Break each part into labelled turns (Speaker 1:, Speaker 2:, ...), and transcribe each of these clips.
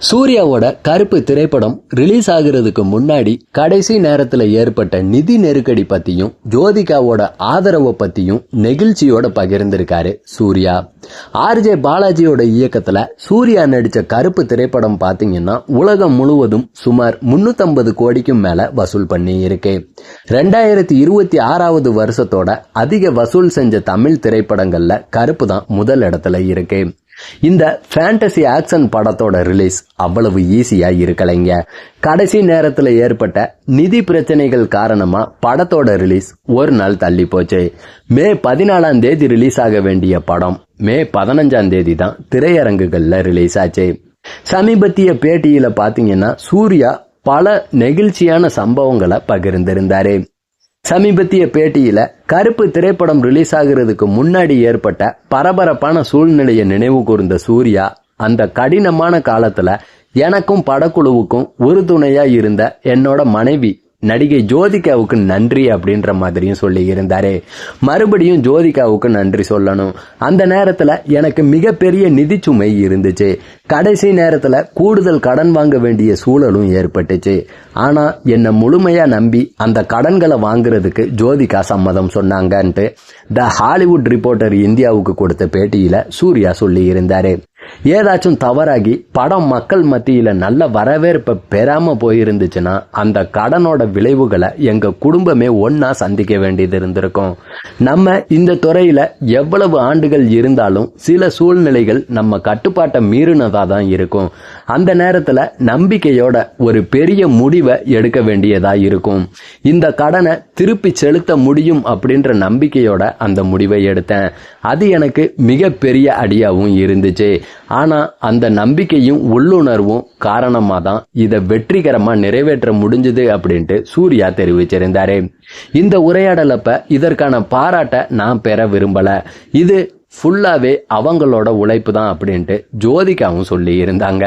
Speaker 1: சூர்யாவோட கருப்பு திரைப்படம் ரிலீஸ் ஆகுறதுக்கு முன்னாடி கடைசி நேரத்துல ஏற்பட்ட நிதி நெருக்கடி பத்தியும் ஜோதிகாவோட ஆதரவை பத்தியும் நெகிழ்ச்சியோட பகிர்ந்திருக்காரு சூர்யா. ஆர்ஜே பாலாஜியோட இயக்கத்துல சூர்யா நடிச்ச கருப்பு திரைப்படம் பாத்தீங்கன்னா உலகம் முழுவதும் சுமார் 350 கோடிக்கும் மேல வசூல் பண்ணி இருக்கு. 2026 வருஷத்தோட அதிக வசூல் செஞ்ச தமிழ் திரைப்படங்கள்ல கருப்பு தான் முதல் இடத்துல இருக்கு. இந்த ஃபேண்டசி ஆக்ஷன் படத்தோட ரிலீஸ் அவ்வளவு ஈஸியா இருக்கலைங்க. கடைசி நேரத்துல ஏற்பட்ட நிதி பிரச்சனைகள் காரணமா படத்தோட ரிலீஸ் ஒரு நாள் தள்ளி போச்சு. மே 14 ரிலீஸ் ஆக வேண்டிய படம் மே 15 தான் திரையரங்குகள்ல ரிலீஸ் ஆச்சு. சமீபத்திய பேட்டியில பாத்தீங்கன்னா சூர்யா பல நெகிழ்ச்சியான சம்பவங்களை பகிர்ந்திருந்தாரு. சமீபத்திய பேட்டியில கருப்பு திரைப்படம் ரிலீஸ் ஆகிறதுக்கு முன்னாடி ஏற்பட்ட பரபரப்பான சூழ்நிலையை நினைவு கூர்ந்த சூர்யா, அந்த கடினமான காலத்துல எனக்கும் படக்குழுவுக்கும் உறுதுணையா இருந்த என்னோட மனைவி நடிகை ஜோதிகாவுக்கு நன்றி அப்படின்ற மாதிரியும் சொல்லி இருந்தாரு. மறுபடியும் ஜோதிகாவுக்கு நன்றி சொல்லணும். அந்த நேரத்துல எனக்கு மிகப்பெரிய நிதி சுமை இருந்துச்சு. கடைசி நேரத்துல கூடுதல் கடன் வாங்க வேண்டிய சூழலும் ஏற்பட்டுச்சு. ஆனா என்ன முழுமையா நம்பி அந்த கடன்களை வாங்குறதுக்கு ஜோதிகா சம்மதம் சொன்னாங்கன்ட்டு த ஹாலிவுட் ரிப்போர்ட்டர் இந்தியாவுக்கு கொடுத்த பேட்டியில சூர்யா சொல்லி இருந்தாரு. ஏதாச்சும் தவறாகி படம் மக்கள் மத்தியில நல்ல வரவேற்பை பெறாம போயிருந்துச்சுன்னா அந்த கடனோட விளைவுகளை எங்க குடும்பமே ஒன்னா சந்திக்க வேண்டியது இருந்திருக்கும். நம்ம இந்த துறையில எவ்வளவு ஆண்டுகள் இருந்தாலும் சில சூழ்நிலைகள் நம்ம கட்டுப்பாட்டை மீறினதா தான் இருக்கும். அந்த நேரத்துல நம்பிக்கையோட ஒரு பெரிய முடிவை எடுக்க வேண்டியதா இருக்கும். இந்த கடனை திருப்பி செலுத்த முடியும் அப்படின்ற நம்பிக்கையோட அந்த முடிவை எடுத்தேன். அது எனக்கு மிகப்பெரிய அடியாவும் இருந்துச்சு. ஆனா அந்த நம்பிக்கையும் உள்ளுணர்வும் காரணமா தான் இதை வெற்றிகரமா நிறைவேற்ற முடிஞ்சது அப்படின்ட்டு சூர்யா தெரிவிச்சிருந்தாரு. இந்த உரையாடலப்ப இதற்கான பாராட்ட நான் பெற விரும்பல. இது ஃபுல்லாவே அவங்களோட உழைப்பு தான் அப்படின்ட்டு ஜோதிகாவும் சொல்லி இருந்தாங்க.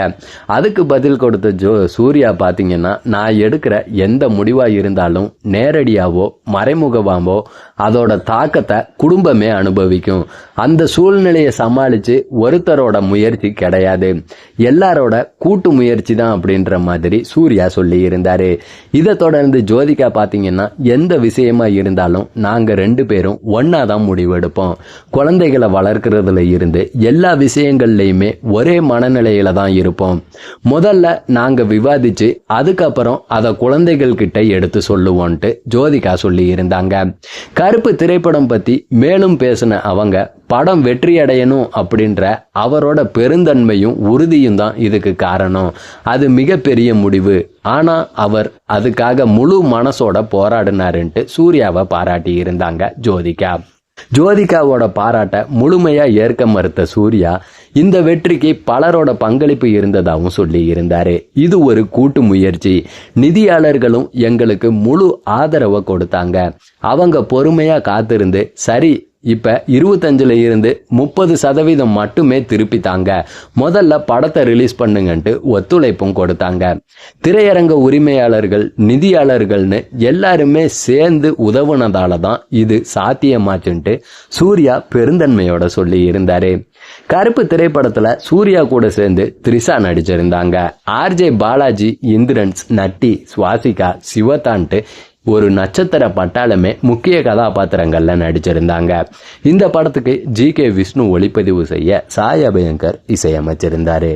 Speaker 1: அதுக்கு பதில் கொடுத்த சூர்யா பாத்தீங்கன்னா, நான் எடுக்கிற எந்த முடிவா இருந்தாலும் நேரடியாவோ மறைமுகமாவோ அதோட தாக்கத்தை குடும்பமே அனுபவிக்கும். அந்த சூழ்நிலையை சமாளிச்சு ஒருத்தரோட முயற்சி கிடையாது, எல்லாரோட கூட்டு முயற்சி தான் அப்படின்ற மாதிரி சூர்யா சொல்லி இருந்தாரு. இதை தொடர்ந்து ஜோதிகா பாத்தீங்கன்னா, எந்த விஷயமா இருந்தாலும் நாங்க 2 பேரும் ஒன்னாதான் முடிவெடுப்போம். குழந்தைகளை வளர்க்கிறதுல இருந்து எல்லா விஷயங்கள்லயுமே ஒரே மனநிலையில தான் இருப்போம். முதல்ல நாங்க விவாதிச்சு அதுக்கப்புறம் அதை குழந்தைகள் கிட்ட எடுத்து சொல்லுவோன்ட்டு ஜோதிகா சொல்லி இருந்தாங்க. கருப்பு திரைப்படம் பத்தி மேலும் பேசின அவங்க, படம் வெற்றி அடையணும் அப்படின்ற அவரோட பெருந்தன்மையும் உறுதியும் தான் இதுக்கு காரணம். அது மிகப்பெரிய முடிவு. ஆனா அவர் அதுக்காக முழு மனசோட போராடினாருன்ட்டு சூர்யாவை பாராட்டி இருந்தாங்க ஜோதிகா. ஜோதிகாவோட பாராட்ட முழுமையா ஏற்க மறுத்த சூர்யா, இந்த வெற்றிக்கு பலரோட பங்களிப்பு இருந்ததாகவும் சொல்லி இருந்தாரு. இது ஒரு கூட்டு முயற்சி. நிதியாளர்களும் எங்களுக்கு முழு ஆதரவை கொடுத்தாங்க. அவங்க பொறுமையா காத்திருந்து சரி இப்ப 25ல இருந்து 30% மட்டுமே திருப்பி தாங்க, முதல்ல படத்தை ரிலீஸ் பண்ணுங்கன்ட்டு ஒத்துழைப்பும் கொடுத்தாங்க. திரையரங்க உரிமையாளர்கள், நிதியாளர்கள்னு எல்லாருமே சேர்ந்து உதவுனதால தான் இது சாத்தியமாச்சுன்ட்டு சூர்யா பெருந்தன்மையோட சொல்லி இருந்தாரு. கருப்பு திரைப்படத்துல சூர்யா கூட சேர்ந்து த்ரிஷா நடிச்சிருந்தாங்க. ஆர்ஜே பாலாஜி, இந்திரன்ஸ், நட்டி, சுவாசிகா, சிவதான்ட்டு ஒரு நட்சத்திர பட்டாளமே முக்கிய கதாபாத்திரங்கள்ல நடிச்சிருந்தாங்க. இந்த படத்துக்கு ஜி.கே. விஷ்ணு ஒளிப்பதிவு செய்ய சாய் அபயங்கர் இசையமைச்சிருந்தாரு.